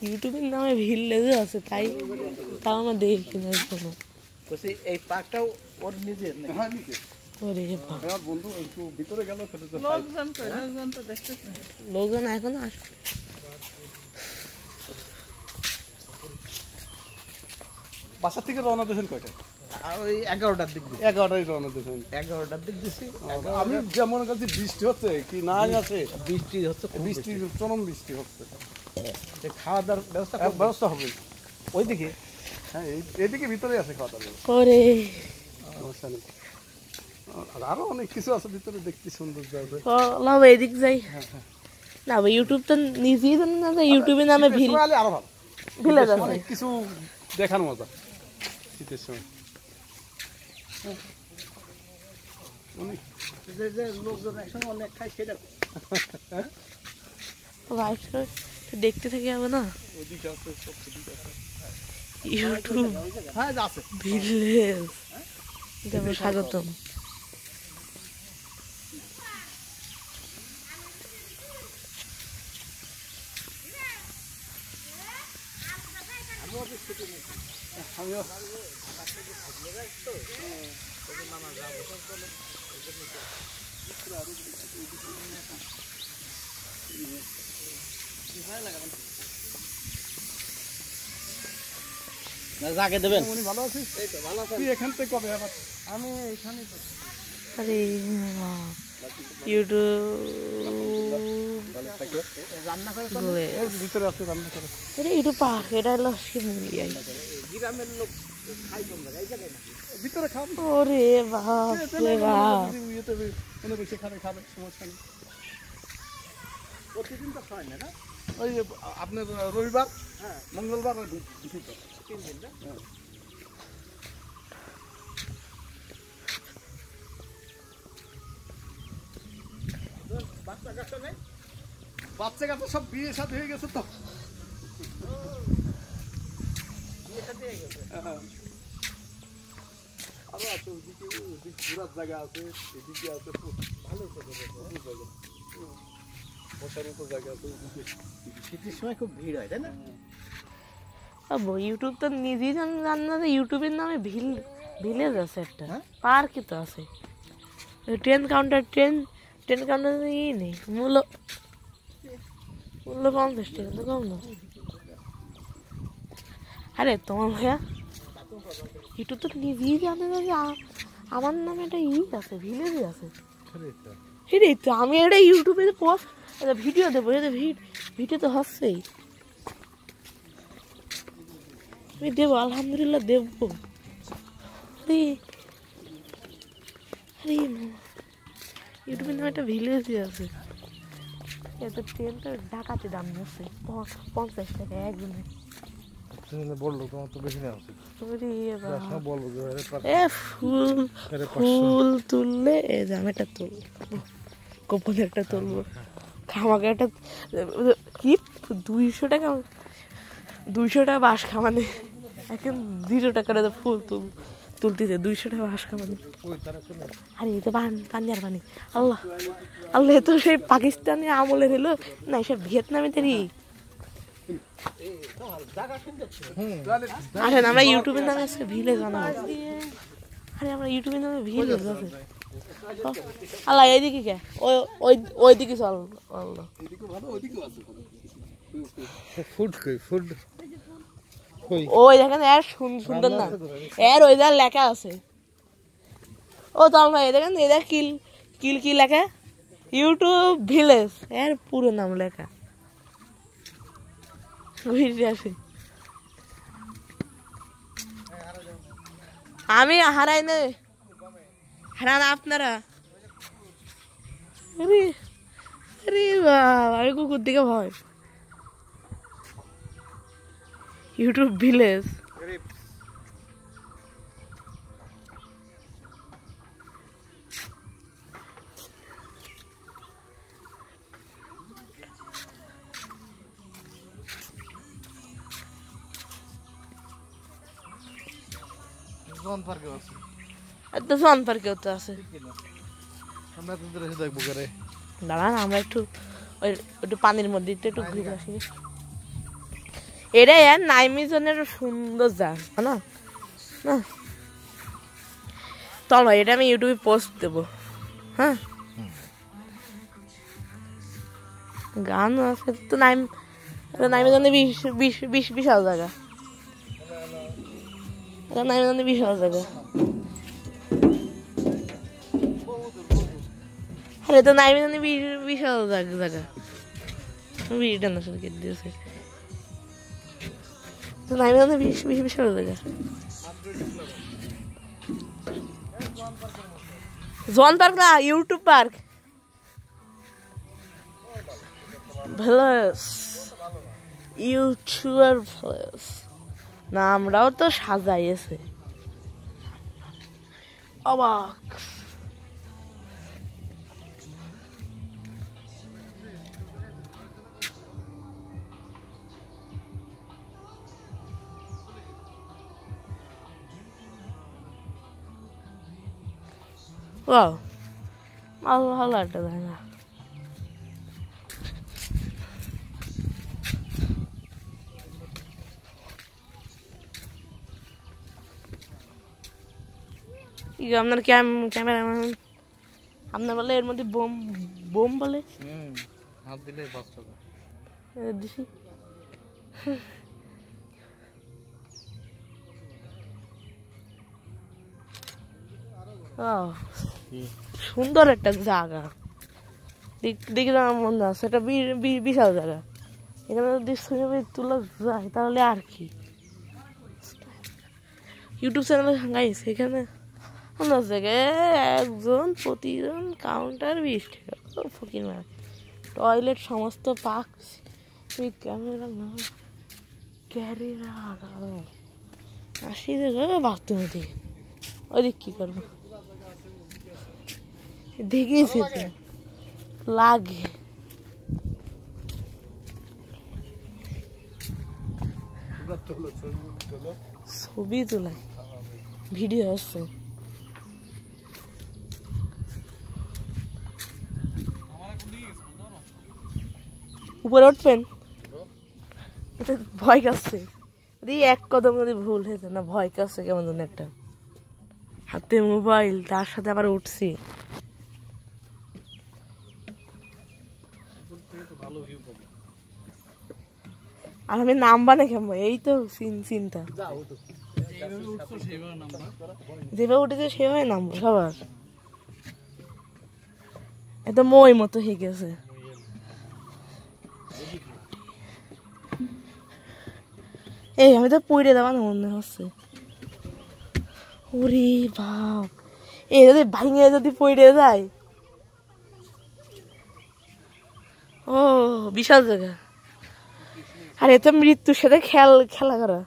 ইউটিউবের নামে ভিলেজে আছে তাই তাও আমার দেখি কিনা কোনো এই পার্কটাও ওর নিজের না। হ্যাঁ নিজের। ওরে বাবা, আমার বন্ধু একটু ভিতরে গেল সেটা তো লোকজন তো দেখতেছে। লোকজন এখন আসে। বাসা থেকে রওনা দিয়েছেন কয়টা? ওই 11টার দিক দিয়ে। 11টায় রওনা দিয়েছেন? 11টার দিক দিয়েছি। আমি যেমন কাছে বৃষ্টি হচ্ছে কি না আছে, বৃষ্টি হচ্ছে, বৃষ্টি চরম বৃষ্টি হচ্ছে। খাওয়া দাওয়ার ব্যবস্থা হবে ওইদিকে? হ্যাঁ এইদিকে ভিতরে আছে খাওয়া দাওয়ার ব্যবস্থা। ওরে সমস্যা নেই, আরো অনেক কিছু আছে ভিতরে দেখতে সুন্দর যাবে। লাভ এদিক যাই না ভাই, ইউটিউব তো নিজেই জানেন না যে ইউটিউবের নামে আরো ভালো ভিলেজ আছে, অনেক কিছু দেখার মজা শীতের সময়। লোকজন একসঙ্গে অনেক খায় সেটা দেখতে থাকি হবে না ইউটিউব ভিলেজ। স্বাগতম। জাগে দেবেন। উনি ভালো আছিস? এই তো ভালো আছি। তুই এখান থেকে কবে আবার? আমি এখানেই তো। আরে ইউটিউব রান্না করে এর ভিতরে আছে, রান্না করে। এটা ইউটিউব পাক, এটা হলো শিমুলিয়া। গ্রামের লোক খাই তোমরা এই জায়গায় না ভিতরে খাও। ওরে বাপ রে বাপ, ইয়েতে মনে বসে খাবে সমস্যা নেই। প্রতিদিন তো খায় না? ওই আপনার রবিবার, হ্যাঁ মঙ্গলবার, ওই 3 দিন না? হ্যাঁ। বাচ্চা কাচ্চা নেই? বাচ্চা কাচ্চা সব বিয়ে সাথে হয়ে গেছে তো। বিয়ে সাথে হয়ে গেছে। আরো আছে ওদিকে, ঘোরার জায়গা আছে, এদিকে আছে ভালো জায়গা, বসার মতো জায়গা আছে ওদিকে। শীতের সময় খুব ভিড় হয় তাই না? ইউটিউব তো নিজেই জানেন না যে ইউটিউবের নামে ভিলেজ আছে একটা, পার্কই তো আছে। ট্রেন কাউন্টার ই নেই, মূল্য 50 টাকা তো কম না। আরে তোমার ভাইয়া ইউটিউব তো নিজেই জানে না যে আমার নামে একটা আছে, ভিলেজই আছে। সেটাই তো, আমি এটা ইউটিউবে ভিডিও দেবো, ভিডিও তো হচ্ছেই, আমি দেবো, আলহামদুলিল্লাহ দেবো। ইউটিউবের নামে একটা ভিলেজই আছে। এত ট্রেনটা ঢাকাতে দাম নিচ্ছে 50 টাকা একজনে। বললো তোমার তো বেশি নেওয়া উচিত। ফুল তুললে এই যে আমি একটা তুলবো, গোপনে একটা তুলবো, খামাকে একটা কি 200 টাকা বাঁশ খামানে, এখন 0 টাকার ফুল তুলতেছে 200 টাকা বাঁশ খামানে। আরে এই তো পানিয়ার পানি, আল্লাহ আল্লাহ, তো সেই পাকিস্তানি আমলের এলো না, সে ভিয়েতনামিতেরই। আসেন আমরা ইউটিউবের নামে আজকে ভিলেজ বানাবো। আরে আমরা ইউটিউবের নামে ভিলেজ আছে। আল্লাহ এইদিকে কে ওইদিকে চল, আল্লাহ ওই দেখেন এর সুন্দর না, এর ওই যার লেখা আছে। ও চল ভাই দেখেন এদের কি লেখা, ইউটিউব ভিলেজ, এর পুরো নাম লেখা। আমি হারাই না, হারান আপনারা। আরে বাবা, আমি কুকুর দিকে ভয়। ইউটিউব ভিলেজ জন পার্কেও তো আছে। আমরা তো এসে দেখবো করে দাঁড়ান আমরা একটু একটু পানির মধ্যে একটু ঘুরে আসি। এটাই আর নাইমিজনের সুন্দর জায়গা না না চলো এটা আমি ইউটিউবে পোস্ট দেবো। হ্যাঁ গান আছে তো নাইমিজনে বিশাল জায়গা, নাইমিজনে বিশাল জায়গা। আরে তো নাইমিজনে বিশাল জায়গা ভিডিওটা না শুরু করে দিয়েছে তো নাইমিজনে বিশাল জায়গা। জন পার্ক না YouTube park place YouTuber place নামটাও তো সাজাইয়েছে অবাক। Wow, ভালো একটা জায়গা। আপনার ক্যামেরাম্যান আপনার বলে এর মধ্যে বোম বোম বলে হাত দিলে বাচ্চা দিছি। সুন্দর একটা জায়গা দেখে আমার মনে আছে এটা বিশাল জায়গা। এখানে যদি ছবি তোলা যায় তাহলে আর কি ইউটিউব চ্যানেলে গাইছে এখানে অন্য জায়গায় একজন প্রতিজন কাউন্টার 20 টাকা ফকির মার টয়লেট সমস্ত পাক ক্যামেরা না ক্যারিরা আসি বাথরুম দিকে ওইদিক কি করবো দেখেছি তো লাগে ছবি তোলা ভিডিও আসছে উপরে উঠবেন ভয় কাছে এক কদম যদি ভুল হয়েছে না ভয় কাছে কেমন যেন একটা হাতে মোবাইল তার সাথে আবার উঠছি আর আমি নামবা না কেমন এই তো চিন্তা যেভাবে উঠেছে সেভাবে নামবো সবার এত মই মতো হয়ে গেছে। এই আমি তো পড়ে দেওয়া না মনে হচ্ছে ওরে বাপ এই যদি ভাঙে যদি পড়ে যায় ও বিশাল জায়গা। আর এত মৃত্যুর সাথে খেলা করা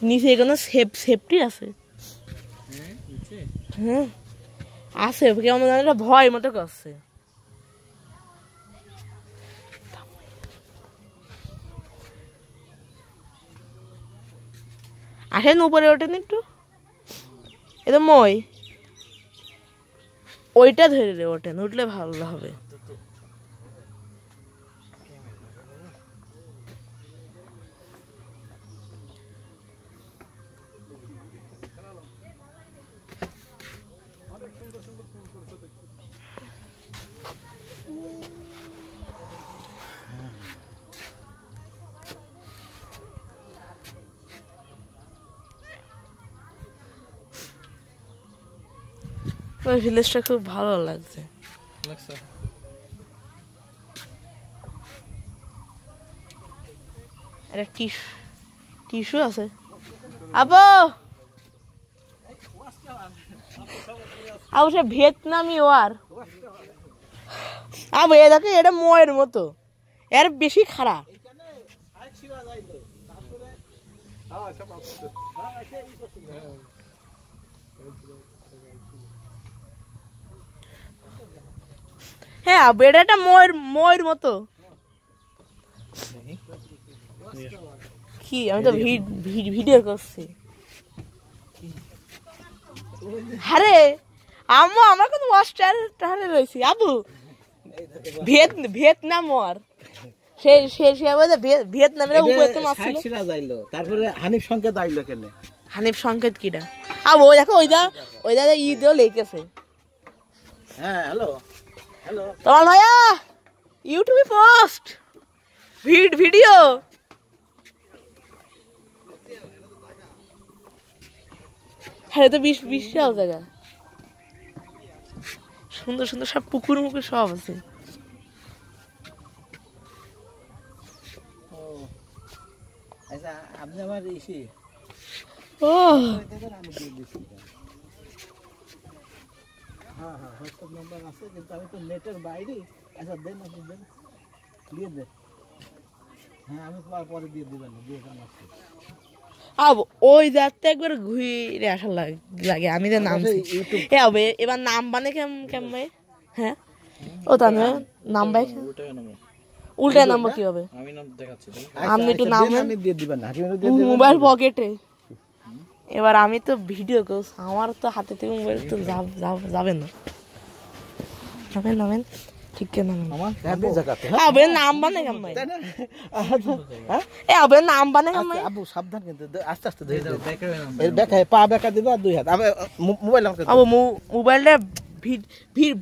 নিচে কোনো সেফটি আছে হ্যাঁ আছে কেমন একটা ভয় মতো করছে আসেন উপরে ওঠেন একটু এটা মই ওইটা ধরে ওঠেন উঠলে ভালো হবে। ওই ভিলেজটা খুব ভালো লাগছে একটা টিস্যু আছে আবো সে ভিয়েতনামি ওয়ার আবো এ দেখে এটা ময়ের মতো এর বেশি খারাপ হ্যাঁ বেড়াটা ময়ের মতো কি আমি তো ভিডিও করছি। আরে আম্মু আমার কোনো মাস্টার টারে রয়েছি আবু ভিয়েতনাম ওর সে সে সে বলে ভিয়েতনামের উপরে তো মাছ ছিল। তারপরে হানিফ সংকেত আইলো কেন? হানিফ সংকেত কিডা আবু দেখো ওইদা ঈদও লেগেছে। হ্যাঁ হ্যালো হ্যালো তোমার ভাইয়া ইউটিউবে পোস্ট ভিডিও। হ্যাঁ তো বিশাল জায়গা, সুন্দর সুন্দর সব পুকুর মুকুর সব আছে। আচ্ছা আপনি আমার ইসি ও হ্যাঁ হ্যাঁ হোয়াটসঅ্যাপ নাম্বার আছে কিন্তু আমি তো নেটের বাইরে। আচ্ছা দেন আপনি দেন দিয়ে দেন। হ্যাঁ আমি পরে দিয়ে দিবেন দিয়ে দেন আসছে। আবু ওই যাতে একবার ঘুরে আসা লাগে আমি তো নাম হবে এবার নাম বানে কেমন হ্যাঁ ও তা নাম বাই উল্টা নাম্বার কি হবে আমি নাম দেখাচ্ছি আপনি একটু নাম আমি দিয়ে দিবেন না মোবাইল পকেটে। এবার আমি তো ভিডিও করছি আমার তো হাতে থেকে মোবাইল তো যাবে না। নামেন ঠিক কে নামেন আমার হ্যাপি জায়গাতে আবে নাম বানে কেমন হ্যাঁ এ আবে নাম বানে কেমন আবু সাবধান কিন্তু আস্তে আস্তে ধরে দাও এর ব্যাকায় পা ব্যাকা দিবা দুই হাত আমি মোবাইল আমাকে আবু মোবাইলটা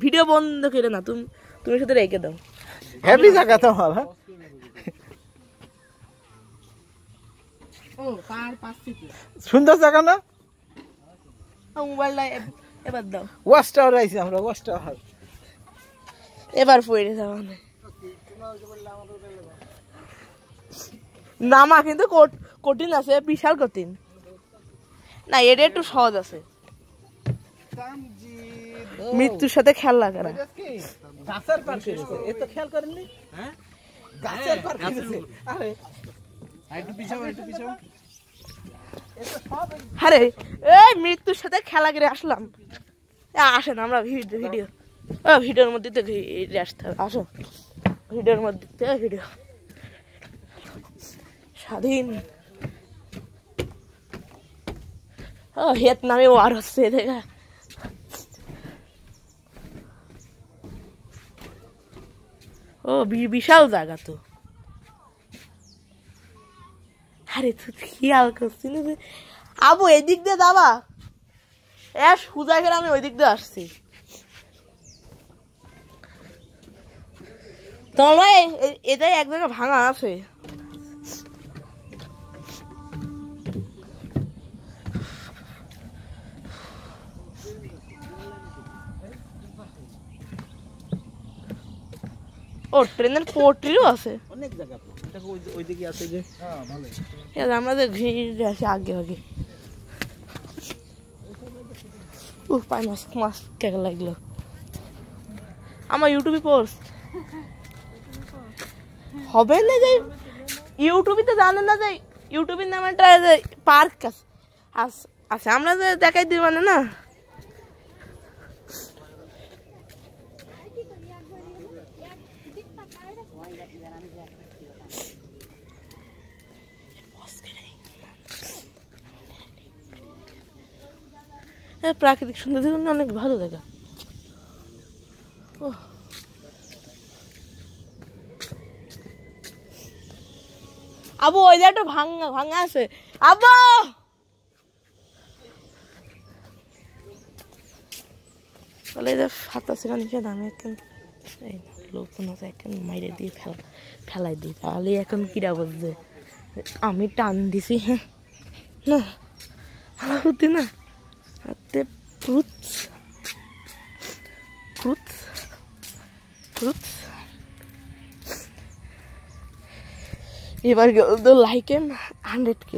ভিডিও বন্ধ করে না তুমি সাথে রেখে দাও। হ্যাপি জায়গা তো আমার ও পার পাচ্ছি কি সুন্দর জায়গা না? মোবাইলটা এবার দাও। ওয়াচ টাওয়ার আইছি আমরা ওয়াচ টাওয়ার এবার পড়ে যাও নামা কিন্তু কঠিন আছে বিশাল কঠিন না এটা একটু সহজ আছে। মৃত্যুর সাথে খেলা করা গাছের পার করেছে এ তো খেয়াল করেননি? হ্যাঁ গাছের পার করেছে। আরে একটু পিছাও আরে এই মৃত্যুর সাথে খেলা করে আসলাম। আসেন আমরা ভিডিওর মধ্যে তো আসতে হবে। আসো ভিডিওর মধ্যে ভিডিও স্বাধীন হেত নামে ওয়ার হচ্ছে দেখা। ও বিশাল জায়গা তো। আরে তুই খেয়াল করছিস না আবু এদিক দিয়ে যাবা সুজা করে আমি ওই দিক দিয়ে আসছি। তোমার এটাই এক জায়গায় ভাঙা আছে। ও ট্রেনের পোর্ট্রিও আছে অনেক জায়গা তো এটা ওইদিকে আছে যে হ্যাঁ ভালো আমাদের ঘিরে আসে আগে পাই মাছ কেমন লাগলো আমার ইউটিউবে পোস্ট হবে না যে ইউটিউবে তো জানেন না যে ইউটিউবের নাম একটা পার্ক আছে আমরা যে দেখাই দিই মানে না প্রাকৃতিক সৌন্দর্যের জন্য অনেক ভালো জায়গা। আবু ওই জায়গাটা ভাঙা আছে আবু বলে সাঁতার সেখানে আমি এখন লোকজন আছে এখন মাইরে দিয়ে ফেলাই দিই তাহলে এখন কিরা বলছে আমি টান দিছি হ্যাঁ না বুদ্ধি না হাতে এবার লাইক 100K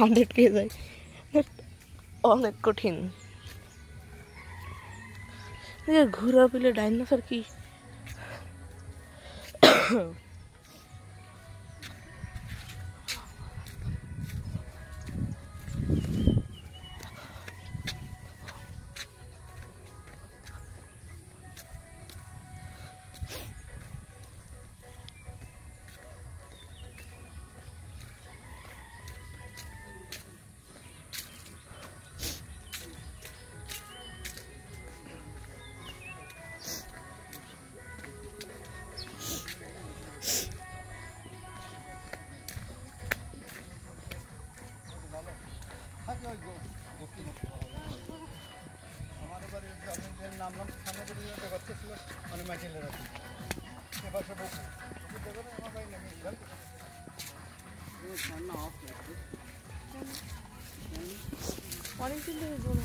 100K যায় অনেক কঠিন। ঘোরা পেলে ডাইনোসর কি অনেকদিন ধরে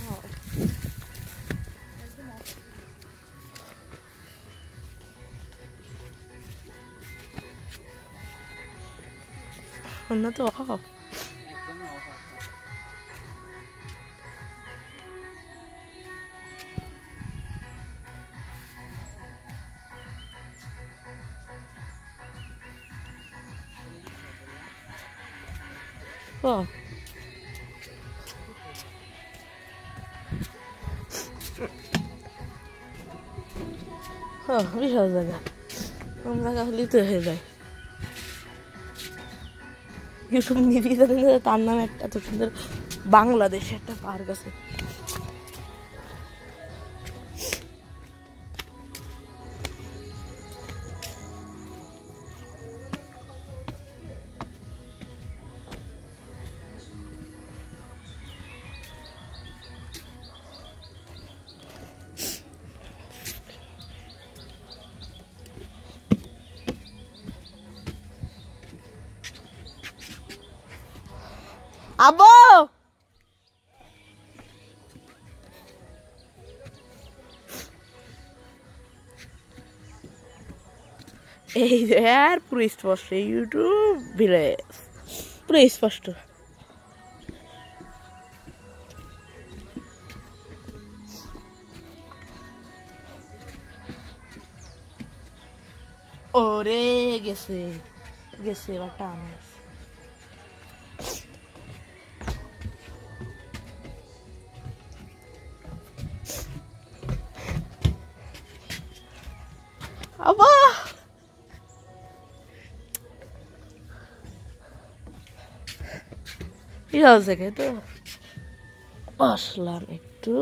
মনে হয় তো অভাব বিশাল জায়গা কম জায়গা হলেই তো হয়ে যায় ইউটিউব নিবি তার নামে একটা এত সুন্দর বাংলাদেশে একটা পার্ক আছে আব্বু এই আর পুরো স্পষ্ট ইউটিউব ভিলেজ পুরো স্পষ্ট ওরে গেছে গেছে বাটা আমার আব্বা বিশাল জায়গায় তো আসলাম একটু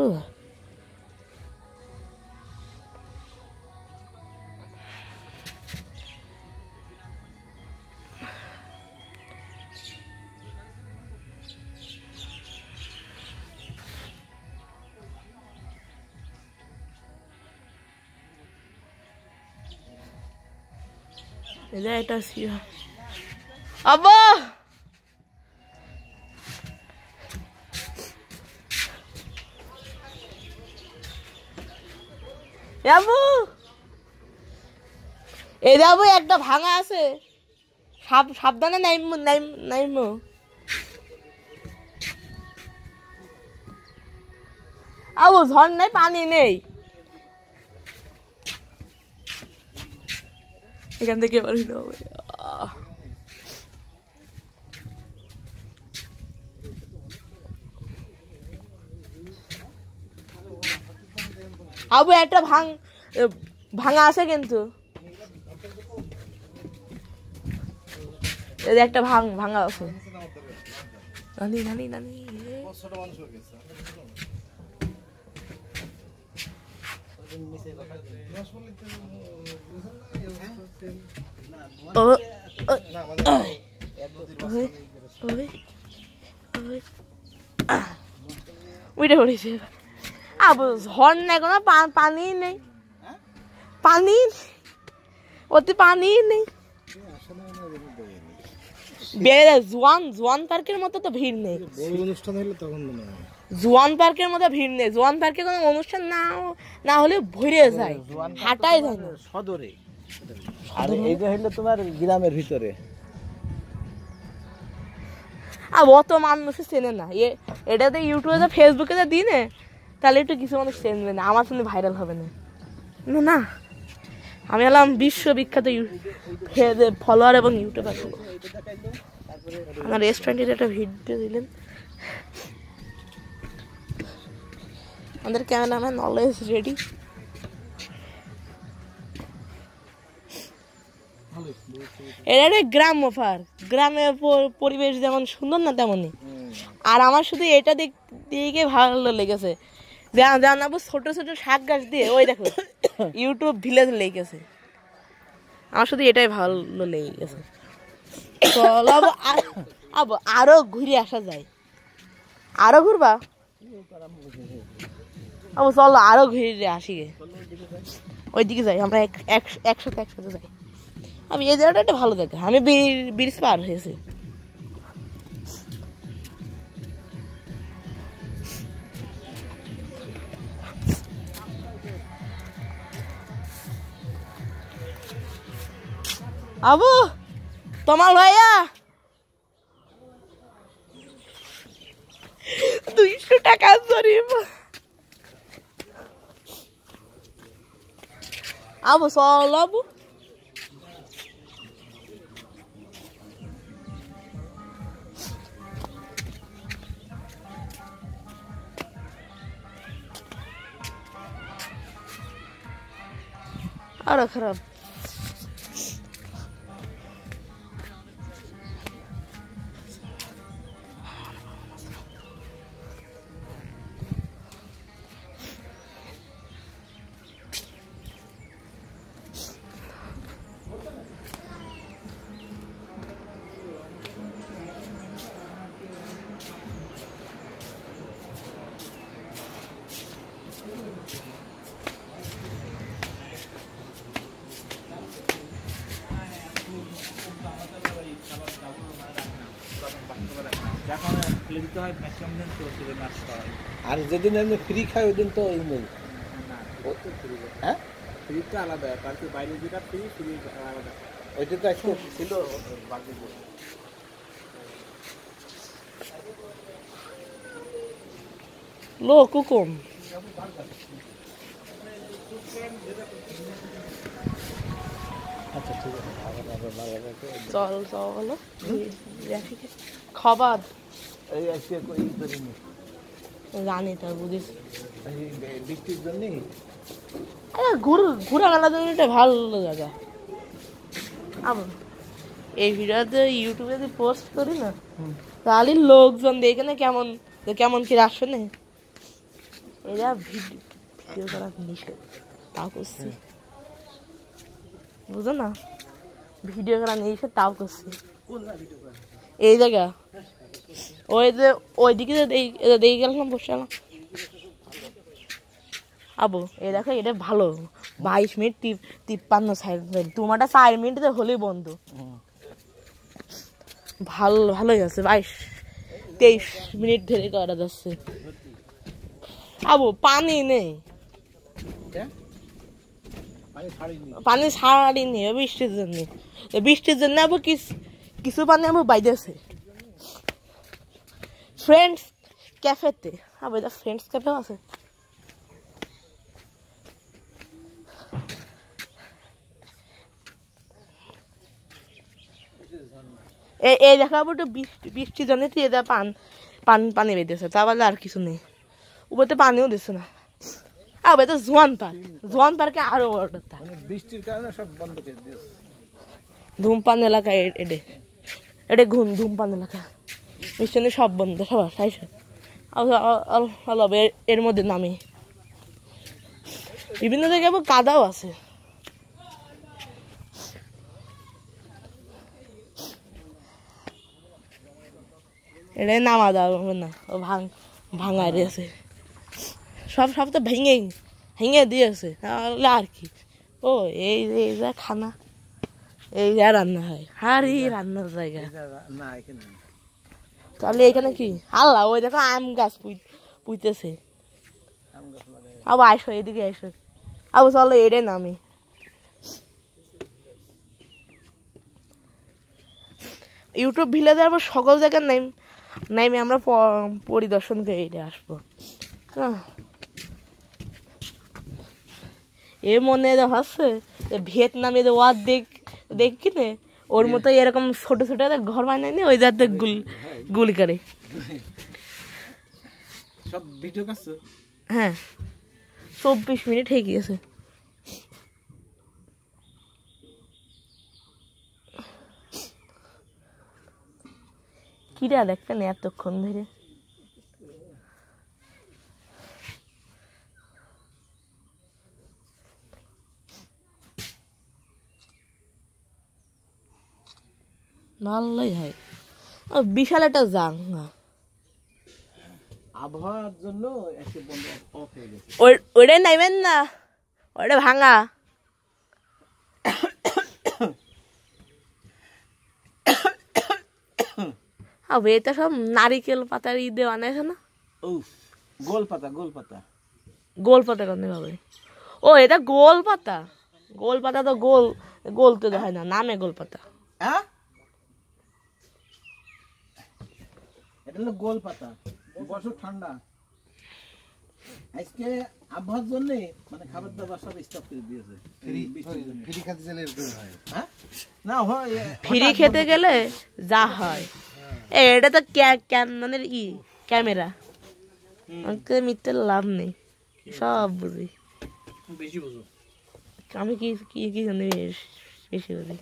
এটা আব্বা যাবো এই যাবো একটা ভাঙা আছে সাবধানে নাইমো আবু ঝড় নাই পানি নেই এখান থেকে এবার আবু একটা ভাঙা আছে কিন্তু একটা ভাঙা আছে নানি নানি নানি উঠে পড়েছে আবু ঝড় নেই কোনো পানি নেই পানি ওতে পানি নেই জোয়ান পার্কের মতো তো ভিড় নেই অনুষ্ঠান হলে তখন জোয়ান পার্কের মতো ভিড় নেই জোয়ান পার্কে কোনো অনুষ্ঠান না হলে ভরে যায় হাঁটাই যায় না সদরে আর এইটা হলো তোমার গ্রামের ভিতরে আর অত মানুষ চেনে না এটাতে ইউটিউবে ফেসবুকে যা দিই না তাহলে একটু কিছু মানুষ চেনবে না আমার শুনে ভাইরাল হবে না না আমি হলাম বিশ্ববিখ্যাত ফলোয়ার এবং ইউটিউবার আমার রেস্টুরেন্টের একটা ভিডিও দিলেন আমাদের ক্যামেরাম্যান অলওয়েজ রেডি এটা একটা গ্রাম অফার গ্রামের পরিবেশ যেমন সুন্দর না তেমনই আর আমার শুধু এটা দিকে ভালো লেগেছে জানাবো ছোট ছোট শাক গাছ দিয়ে ওই দেখো ইউটিউব ভিলেজ লেগেছে আমার শুধু এটাই ভালো লেগে গেছে চলো আরো ঘুরে আসা যায় আরো ঘুরবা ও চলো আরো ঘুরে আসি গে ওইদিকে যাই আমরা একসাথে যাই আমি এই জায়গাটা একটা ভালো জায়গা আমি ব্রিজ পার হয়েছি আবু তোমার ভাইয়া 200 টাকা জরিপ আবু চল আবু আরো খারাপ আর যেদিন এমনি ফ্রি খাই ওই দিন তো এই নেই হ্যাঁ ফ্রিজটা আলাদা কালকে বাইরে যেটা ফ্রিজ আলাদা ওইটা তো একটু ছিল লোক কম আচ্ছা ঠিক আছে চল চলো খাবার এই আজকে এই করিনি জানি তা বুঝিস বৃষ্টির জন্য ঘোরা মেলার জন্য একটা ভালো জায়গা আবার এই ভিডিওতে ইউটিউবে যদি পোস্ট করি না তাহলে লোকজন দেখে না কেমন কেমন কি রাখছে না এরা ভিডিও করা নিষেধ তাও করছি বুঝো না ভিডিও করা নিষেধ তাও করছি এই জায়গা ওই যে ওইদিকে দেখে গেলাম বসে গেলাম আবু এই দেখো এটা ভালো 22 মিনিট 53 তোমারটা 4 মিনিটে হলেই বন্ধ ভালোই আছে 22-23 মিনিট ধরে করা যাচ্ছে আবু পানি নেই পানি ছাড়িনি বৃষ্টির জন্য আবু কিছু পানি আবু বাইরেছে ফ্রেন্ডস ক্যাফেতে আবু এটা ফ্রেন্ডস ক্যাফে আছে এই দেখাবো তো বৃষ্টির জন্য এটা পানি বেঁধেছে তা বলে আর কিছু নেই উপরে পানিও দিচ্ছে না আর এটা জোয়ান পার্কে আরো বড়টা বৃষ্টির কারণে সব বন্ধ করে দিয়েছে ধূমপান এলাকা এটা ধূমপান এলাকা মিশনে সব বন্ধ সবার এর মধ্যে নামি বিভিন্ন জায়গায় কাদাও আছে এটাই নামা যাবে না ও ভাঙা দিয়েছে সব তো ভেঙে দিয়েছে তাহলে আর কি ও এই যা খানা এই যা রান্না হয় আর এই রান্নার জায়গা না এখানে তাহলে এখানে কি আল্লাহ ওই দেখো আম গাছ পুইতেছে আবার আইসো এদিকে আইসো আবার চলো এটাই নামি ইউটিউব ভিলেজে আবার সকল জায়গার নাইমে আমরা পরিদর্শন করে এটা আসবো এ মনে হচ্ছে ভিয়েতনামে ওয়ার দেখি নে ওর মতো এরকম ছোট ছোট ঘর বানায়নি ওই যাতে গুলি করে সব ভিডিও করছো হ্যাঁ 24 মিনিট হয়ে গিয়েছে কিরা দেখতেন এতক্ষণ ধরে ভালোই হয় বিশাল একটা জাঙ্গা আবহাওয়ার জন্য একটু বন্ধ অফ হয়ে গেছে। ওইটাই নাইবেন না, ওইটা ভাঙা। এটা সব নারিকেল পাতার ই দেওয়া আছে না? গোল পাতা, গোল পাতা। গোল পাতা কেন হবে? ও এটা গোল পাতা। গোল পাতা তো গোল গোল তো হয় না, নামে গোল পাতা। হ্যাঁ, এটা হলো গোল পাতা। বছর ঠান্ডা, আজকে আবহাওয়ার জন্য মানে খাবার দাবার সব স্টপ করে দিয়েছে। ফ্রি খেতে গেলে এরকম হয়। হ্যাঁ না হয়, ফ্রি খেতে গেলে যা হয়। এটা তো মানে ই ক্যামেরা, আমাকে মিথ্যে লাভ নেই, সব বুঝি। বেশি বুঝো। আমি কি কি কি জানি বেশি বুঝি।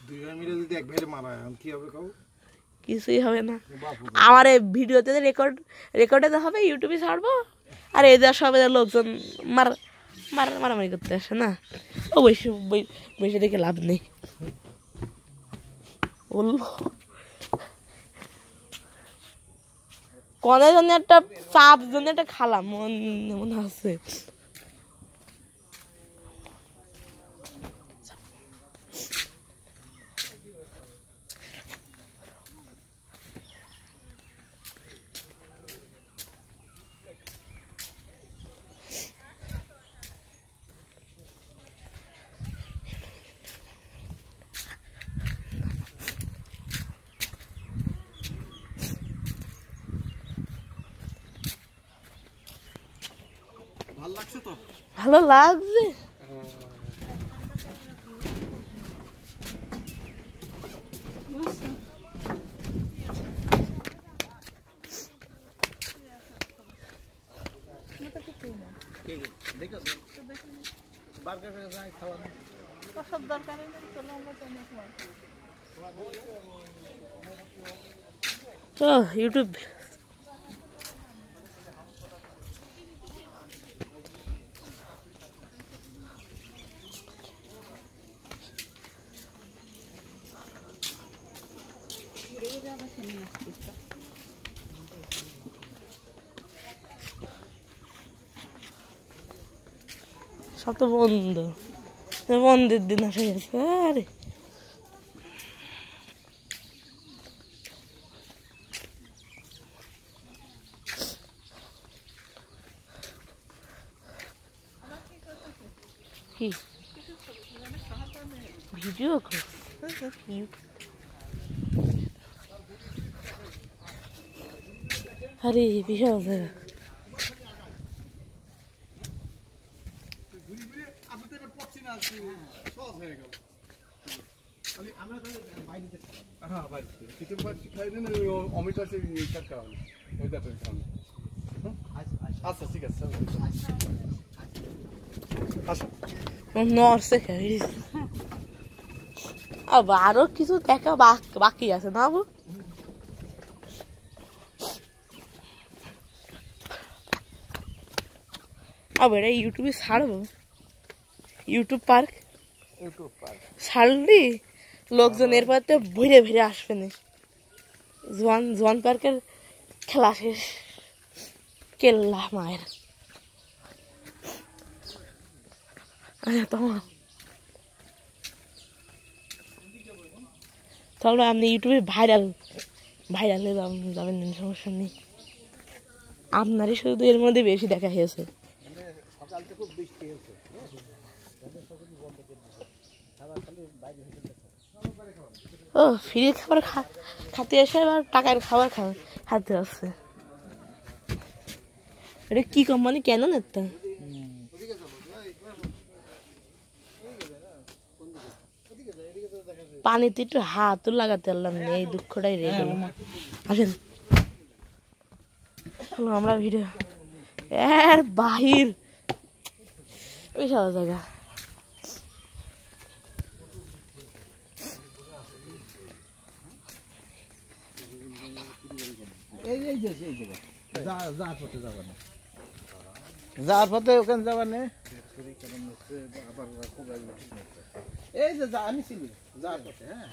দুই ভাই মিলে যদি এক ভাইরে মারায় কি হবে কও? কিছুই হবে না। আমার এই ভিডিওতে রেকর্ডে হবে, ইউটিউবে ছাড়বো। আর এদের সব লোকজন মারামারি করতে আসে না, ও বসে দেখে লাভ নেই। বলবো কনের জন্য একটা চাপ জন্য একটা খালাম মনে আছে। ভালো লাগছে তো? ভালো লাগছে। তো ইউটিউব সব তো বন্ধ, বন্ধের দিন আসে গেছে। আরে কি ভিডিও আরে বিশাল জায়গা। আচ্ছা ঠিক আছে। নরসে আরো কিছু দেখা বাকি আছে না বাবু? আবার এটা ইউটিউবে ছাড়বো, ইউটিউব পার্ক ছাড়লি লোকজন এরপর তো ভরে ভরে আসবে না। জোয়ান পার্কের খেলা শেষ, কেল্লা মায়ের। তাহলে আপনি ইউটিউবে ভাইরাল হয়ে যাবেন, সমস্যা নেই। আপনারই শুধু এর মধ্যে বেশি দেখা হয়েছে। ও ফ্রি খাবার খাতে এসে আবার টাকার খাবার খাতে আসছে। এটা কি কোম্পানি, কেন নেতা? পানিতে একটু হাতও লাগাতে পারলাম না, এই দুঃখটাই রে গেল। আসেন আমরা ভিডিও এর বাহির বিশাল জায়গা। যাওয়ার পথে ওখানে যাবার নেই। এই যে আমি ছিলি যাওয়ার পথে। হ্যাঁ,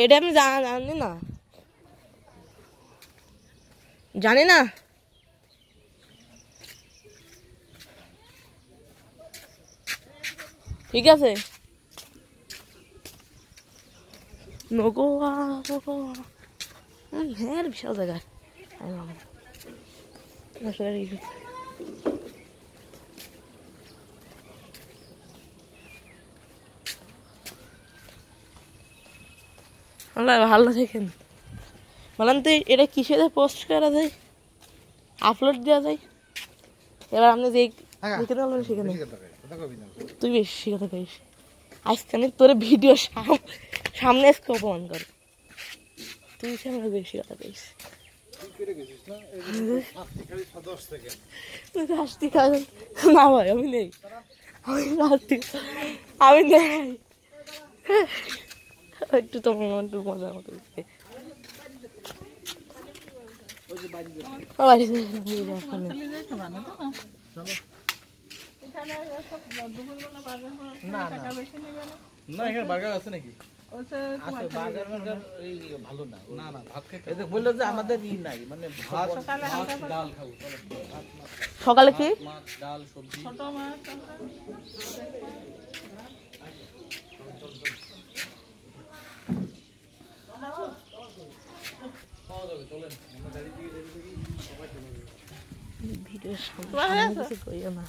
এটা আমি জানি না, জানি না। ঠিক আছে, নগোয়া হ্যাঁ বিশাল জায়গা। ভালো দেখেন বলেন তো, এটা কিসে পোস্ট করা যায়, আপলোড দেওয়া যায়? এবার আপনি যে সেখানে তুই বেশি কথা কইস, আজকাল তোর ভিডিও সামনে আজকে অপমান করে, তুই সামনে বেশি কথা কইস। না ভাই আমি নেই, আমি নেই, একটু তোমার একটু মজার মতো না এখানে বার্গার আছে নাকি? ভালো না না না ভাত খেতে বললো যে আমাদের ই নাই মানে ভাত ডাল খাবো। সকালে কি মাছ ডাল সবজি ছোট মাছ ভিডিওর সামনে কিছু কইও না,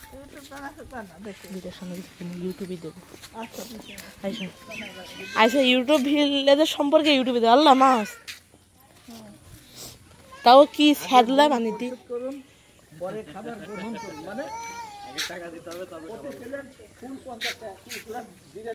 ভিডিওর সামনে কিছু ইউটিউবে দেবো। আচ্ছা ইউটিউব ভিলেজের সম্পর্কে ইউটিউবে দেবো। আল্লাহ মাছ তাও কি স্যাদলা বানিয়ে পরে খাবার গ্রহণ করুন মানে টাকা দিতে হবে তবে